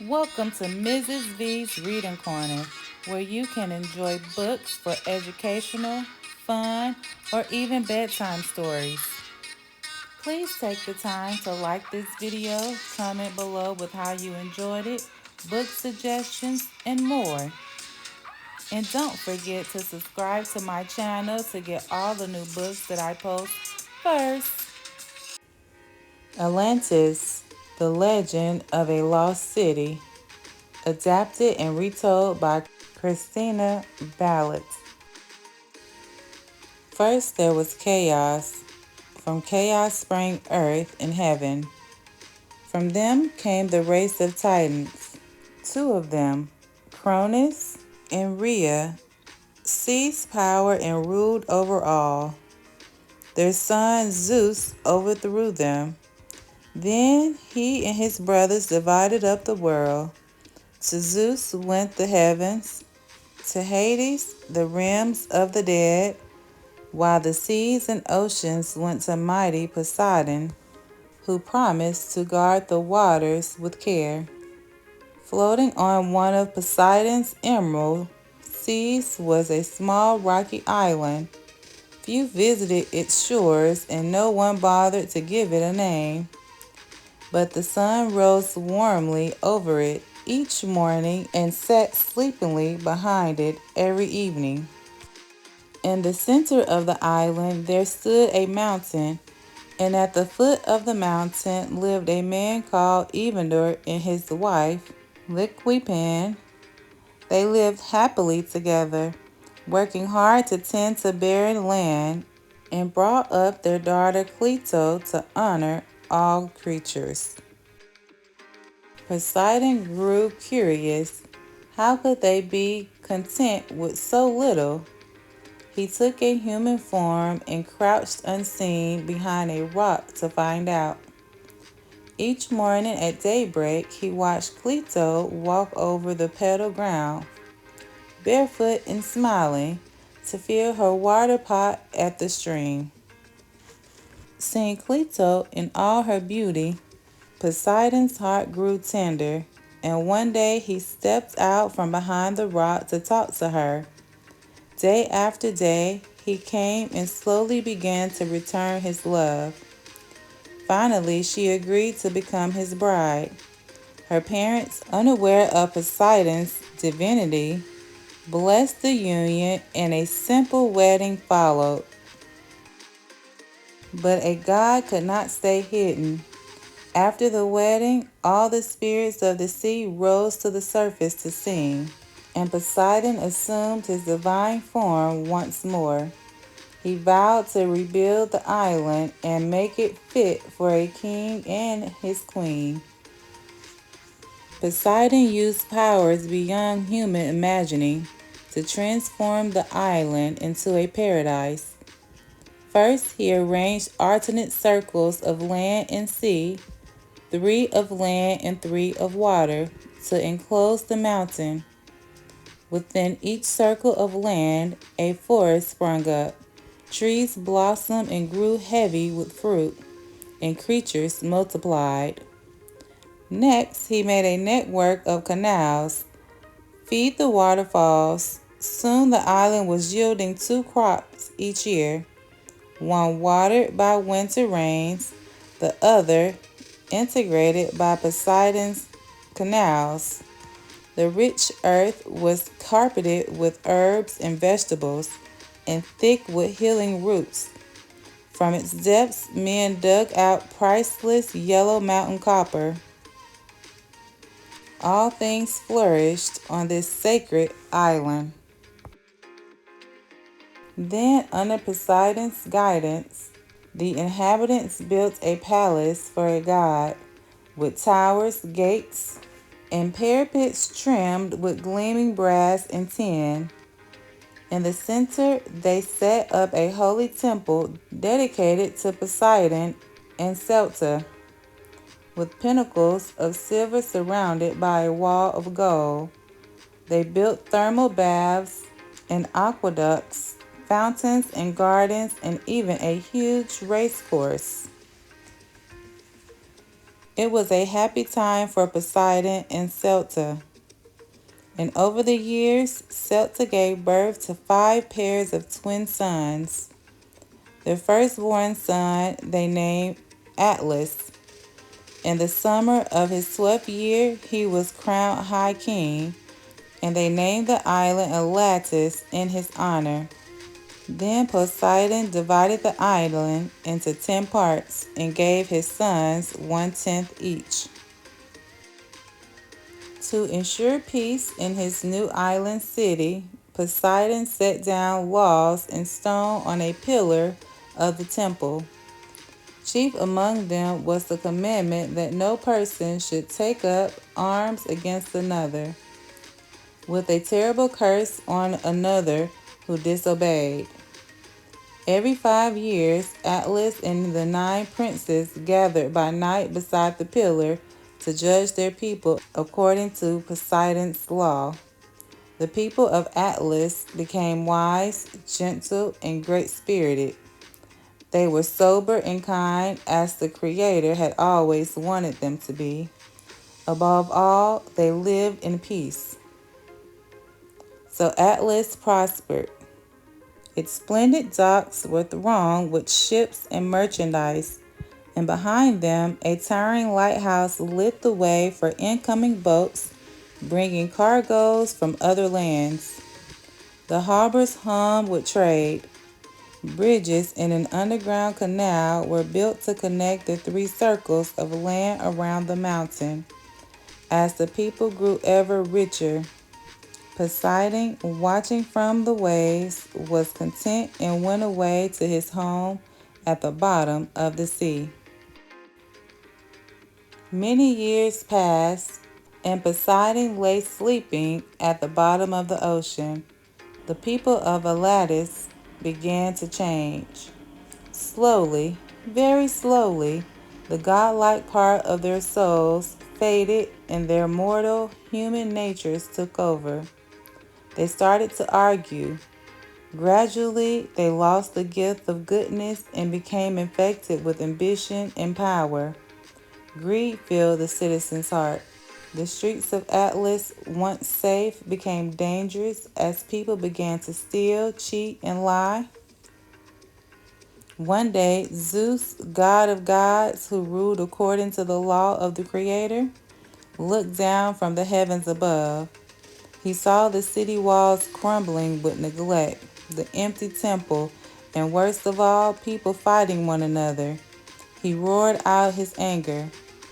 Welcome to Mrs. V's Reading Corner, where you can enjoy books for educational, fun, or even bedtime stories. Please take the time to like this video, comment below with how you enjoyed it, book suggestions, and more. And don't forget to subscribe to my channel to get all the new books that I post first. Atlantis, the Legend of a Lost City. Adapted and retold by Christina, Balit. First there was chaos. From chaos sprang earth and heaven. From them came the race of titans. Two of them, Cronus and Rhea, seized power and ruled over all. Their son Zeus overthrew them. Then he and his brothers divided up the world. To Zeus went the heavens, to Hades the realms of the dead, while the seas and oceans went to mighty Poseidon, who promised to guard the waters with care. Floating on one of Poseidon's emerald seas was a small rocky island. Few visited its shores, and no one bothered to give it a name. But the sun rose warmly over it each morning and set sleepingly behind it every evening. In the center of the island there stood a mountain, and at the foot of the mountain lived a man called Evander and his wife, Liquipan. They lived happily together, working hard to tend to barren land, and brought up their daughter Cleito to honor all creatures. Poseidon grew curious. How could they be content with so little? He took a human form and crouched unseen behind a rock to find out. Each morning at daybreak, he watched Cleito walk over the petal ground, barefoot and smiling, to fill her water pot at the stream. Seeing Cleito in all her beauty, Poseidon's heart grew tender, and one day he stepped out from behind the rock to talk to her. Day after day, he came and slowly began to return his love. Finally, she agreed to become his bride. Her parents, unaware of Poseidon's divinity, blessed the union, and a simple wedding followed. But a god could not stay hidden. After the wedding, all the spirits of the sea rose to the surface to sing, and Poseidon assumed his divine form once more. He vowed to rebuild the island and make it fit for a king and his queen. Poseidon used powers beyond human imagining to transform the island into a paradise. First, he arranged alternate circles of land and sea, 3 of land and 3 of water, to enclose the mountain. Within each circle of land, a forest sprung up. Trees blossomed and grew heavy with fruit, and creatures multiplied. Next, he made a network of canals. Feed the waterfalls. Soon the island was yielding 2 crops each year, one watered by winter rains, the other integrated by Poseidon's canals. The rich earth was carpeted with herbs and vegetables, and thick with healing roots. From its depths, men dug out priceless yellow mountain copper. All things flourished on this sacred island. Then, under Poseidon's guidance, the inhabitants built a palace for a god, with towers, gates, and parapets trimmed with gleaming brass and tin. In the center, they set up a holy temple dedicated to Poseidon and Celta, with pinnacles of silver surrounded by a wall of gold. They built thermal baths and aqueducts, fountains and gardens, and even a huge race course. It was a happy time for Poseidon and Celta. And over the years, Celta gave birth to 5 pairs of twin sons. Their firstborn son they named Atlas. In the summer of his 12th year, he was crowned high king, and they named the island Atlantis in his honor. Then Poseidon divided the island into 10 parts and gave his sons 1/10 each. To ensure peace in his new island city, Poseidon set down walls in stone on a pillar of the temple. Chief among them was the commandment that no person should take up arms against another, with a terrible curse on another who disobeyed. Every 5 years, Atlas and the 9 princes gathered by night beside the pillar to judge their people according to Poseidon's law. The people of Atlas became wise, gentle, and great-spirited. They were sober and kind as the Creator had always wanted them to be. Above all, they lived in peace. So Atlas prospered. Its splendid docks were thronged with ships and merchandise, and behind them a towering lighthouse lit the way for incoming boats bringing cargoes from other lands. The harbors hummed with trade. Bridges in an underground canal were built to connect the 3 circles of land around the mountain. As the people grew ever richer, Poseidon, watching from the waves, was content and went away to his home at the bottom of the sea. Many years passed, and Poseidon lay sleeping at the bottom of the ocean. The people of Atlantis began to change. Slowly, very slowly, the godlike part of their souls faded and their mortal human natures took over. They started to argue. Gradually, they lost the gift of goodness and became infected with ambition and power. Greed filled the citizens' heart. The streets of Atlas, once safe, became dangerous as people began to steal, cheat, and lie. One day, Zeus, god of gods who ruled according to the law of the Creator, looked down from the heavens above. He saw the city walls crumbling with neglect, the empty temple, and worst of all, people fighting one another. He roared out his anger.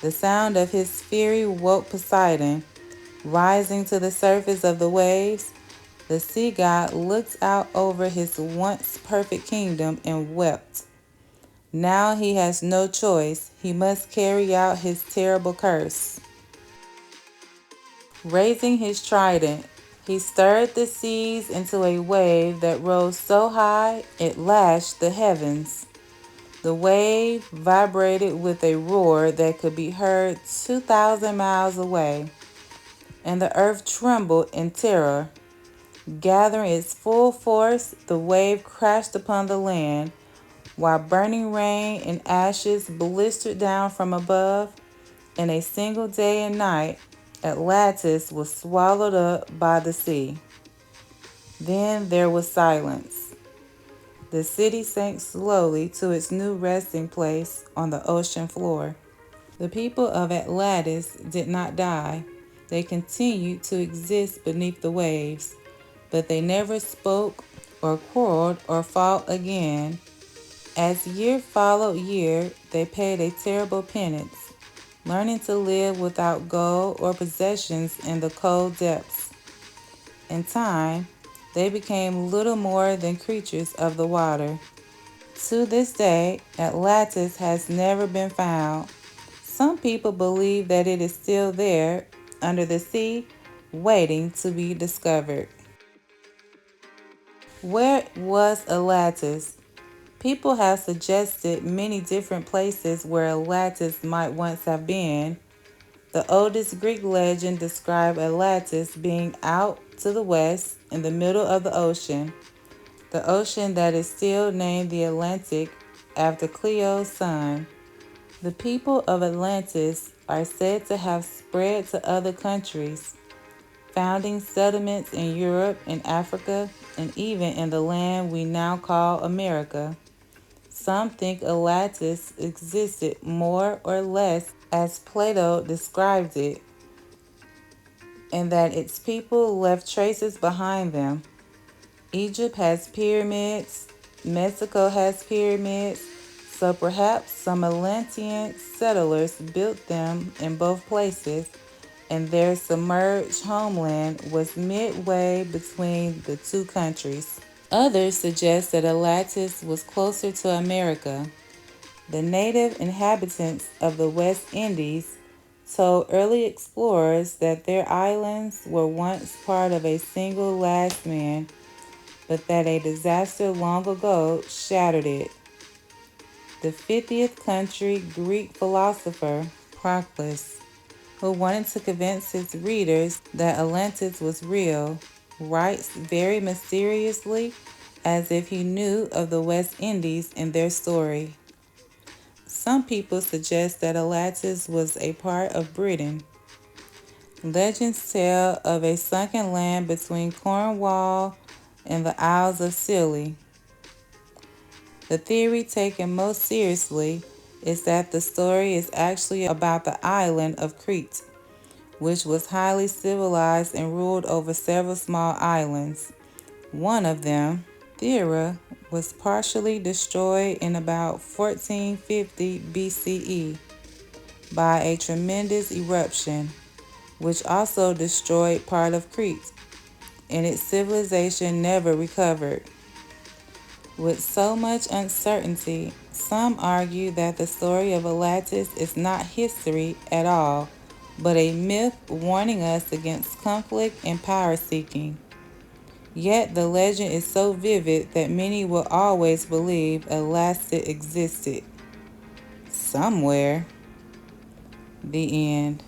The sound of his fury woke Poseidon. Rising to the surface of the waves, the sea god looked out over his once perfect kingdom and wept. Now he has no choice. He must carry out his terrible curse. Raising his trident, he stirred the seas into a wave that rose so high it lashed the heavens. The wave vibrated with a roar that could be heard 2,000 miles away, and the earth trembled in terror. Gathering its full force, the wave crashed upon the land, while burning rain and ashes blistered down from above. In a single day and night, Atlantis was swallowed up by the sea. Then there was silence. The city sank slowly to its new resting place on the ocean floor. The people of Atlantis did not die. They continued to exist beneath the waves, but they never spoke or quarreled or fought again. As year followed year, they paid a terrible penance, learning to live without gold or possessions in the cold depths. In time, they became little more than creatures of the water. To this day, Atlantis has never been found. Some people believe that it is still there, under the sea, waiting to be discovered. Where was Atlantis? People have suggested many different places where Atlantis might once have been. The oldest Greek legend described Atlantis being out to the west in the middle of the ocean that is still named the Atlantic after Cleo's son. The people of Atlantis are said to have spread to other countries, founding settlements in Europe and Africa, and even in the land we now call America. Some think Atlantis existed more or less as Plato described it, and that its people left traces behind them. Egypt has pyramids, Mexico has pyramids, so perhaps some Atlantean settlers built them in both places, and their submerged homeland was midway between the two countries. Others suggest that Atlantis was closer to America. The native inhabitants of the West Indies told early explorers that their islands were once part of a single landmass, but that a disaster long ago shattered it. The 50th century Greek philosopher Proclus, who wanted to convince his readers that Atlantis was real, writes very mysteriously as if he knew of the West Indies in their story. Some people suggest that Atlantis was a part of Britain. Legends tell of a sunken land between Cornwall and the Isles of Scilly. The theory taken most seriously is that the story is actually about the island of Crete, which was highly civilized and ruled over several small islands. One of them, Thera, was partially destroyed in about 1450 BCE by a tremendous eruption, which also destroyed part of Crete, and its civilization never recovered. With so much uncertainty, some argue that the story of Atlantis is not history at all, but a myth warning us against conflict and power seeking. Yet the legend is so vivid that many will always believe Atlantis existed somewhere. The end.